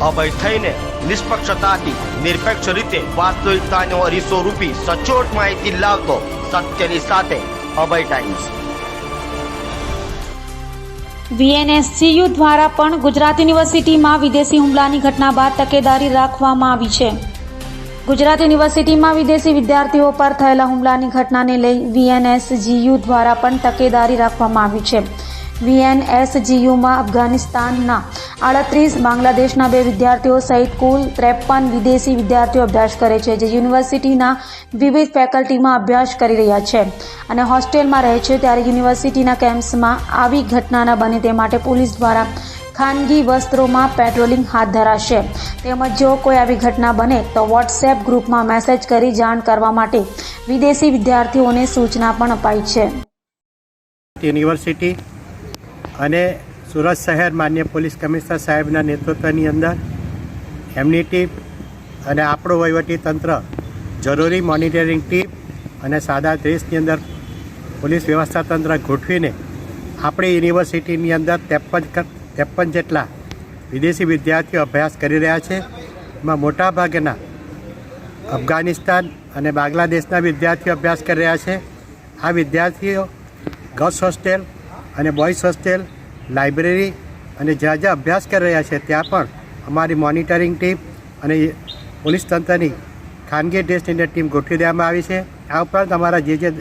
અભય થઈને નિષ્પક્ષતાથી નિરપેક્ષ રીતે વાસ્તવિકતાનો અરીસો રૂપી સચોટ માહિતી લાવતો સત્યની સાથે અભય ટાઈમ્સ। VNSGU દ્વારા પણ ગુજરાત યુનિવર્સિટીમાં વિદેશી હુમલાની ઘટના બાદ તકેદારી રાખવામાં આવી છે। ગુજરાત યુનિવર્સિટીમાં વિદેશી વિદ્યાર્થીઓ પર થયેલા હુમલાની ઘટનાને લઈ VNSGU દ્વારા પણ તકેદારી રાખવામાં આવી છે। VNSGUમાં અફઘાનિસ્તાનના 38, બાંગ્લાદેશના 2 વિદ્યાર્થીઓ સહિત કુલ 53 વિદેશી વિદ્યાર્થીઓ અભ્યાસ કરે છે, જે યુનિવર્સિટીના વિવિધ ફેકલ્ટીમાં અભ્યાસ કરી રહ્યા છે અને હોસ્ટેલમાં રહે છે। ત્યારે યુનિવર્સિટીના કેમ્પસમાં આવી ઘટના ન બને તે માટે પોલીસ દ્વારા ખાનગી વસ્ત્રોમાં પેટ્રોલિંગ હાથ ધરાશે। તેમજ જો કોઈ આવી ઘટના બને તો વોટ્સએપ ગ્રુપમાં મેસેજ કરી જાણ કરવા માટે વિદેશી વિદ્યાર્થીઓને સૂચના પણ અપાઈ છે। યુનિવર્સિટી અને સુરત શહેર માન્ય પોલીસ કમિશનર સાહેબના નેતૃત્વની અંદર એમની ટીમ અને આપણું વહીવટી તંત્ર જરૂરી મોનિટરિંગ ટીમ અને સાદા દેશની અંદર પોલીસ વ્યવસ્થા તંત્ર ગોઠવીને આપણી યુનિવર્સિટીની અંદર 53 જેટલા વિદેશી વિદ્યાર્થીઓ અભ્યાસ કરી રહ્યા છે। એમાં મોટાભાગના અફઘાનિસ્તાન અને બાંગ્લાદેશના વિદ્યાર્થીઓ અભ્યાસ કરી રહ્યા છે। આ વિદ્યાર્થીઓ ગર્લ્સ હોસ્ટેલ અને બોયઝ હોસ્ટેલ, લાઇબ્રેરી અને જ્યાં જ્યાં અભ્યાસ કરી રહ્યા છે ત્યાં પણ અમારી મોનિટરિંગ ટીમ અને પોલીસ તંત્રની ખાનગી ટેસ્ટની ટીમ ગોઠવી દેવામાં આવી છે। આ ઉપરાંત અમારા જે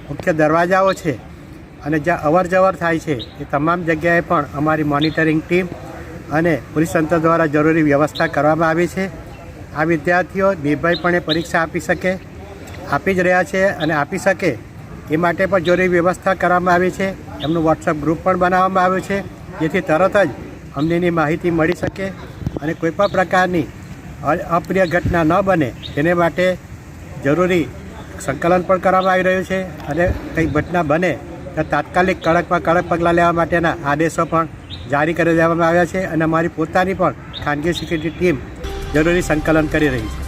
મુખ્ય દરવાજાઓ છે અને જ્યાં અવર જવર થાય છે એ તમામ જગ્યાએ પણ અમારી મોનિટરિંગ ટીમ અને પોલીસ તંત્ર દ્વારા જરૂરી વ્યવસ્થા કરવામાં આવી છે। આ વિદ્યાર્થીઓ નિર્ભયપણે પરીક્ષા આપી જ રહ્યા છે અને આપી શકે એ માટે પણ જરૂરી વ્યવસ્થા કરવામાં આવી છે। એમનું વોટ્સઅપ ગ્રુપ પણ બનાવવામાં આવ્યું છે, જેથી તરત જ અમને એની માહિતી મળી શકે અને કોઈપણ પ્રકારની અપ્રિય ઘટના ન બને તેને માટે જરૂરી સંકલન પણ કરવામાં આવી રહ્યું છે અને કંઈ ઘટના બને તો તાત્કાલિક કડકમાં કડક પગલાં લેવા માટેના આદેશો પણ જારી કરી દેવામાં આવ્યા છે અને અમારી પોતાની પણ ખાનગી સિક્યુરિટી ટીમ જરૂરી સંકલન કરી રહી છે।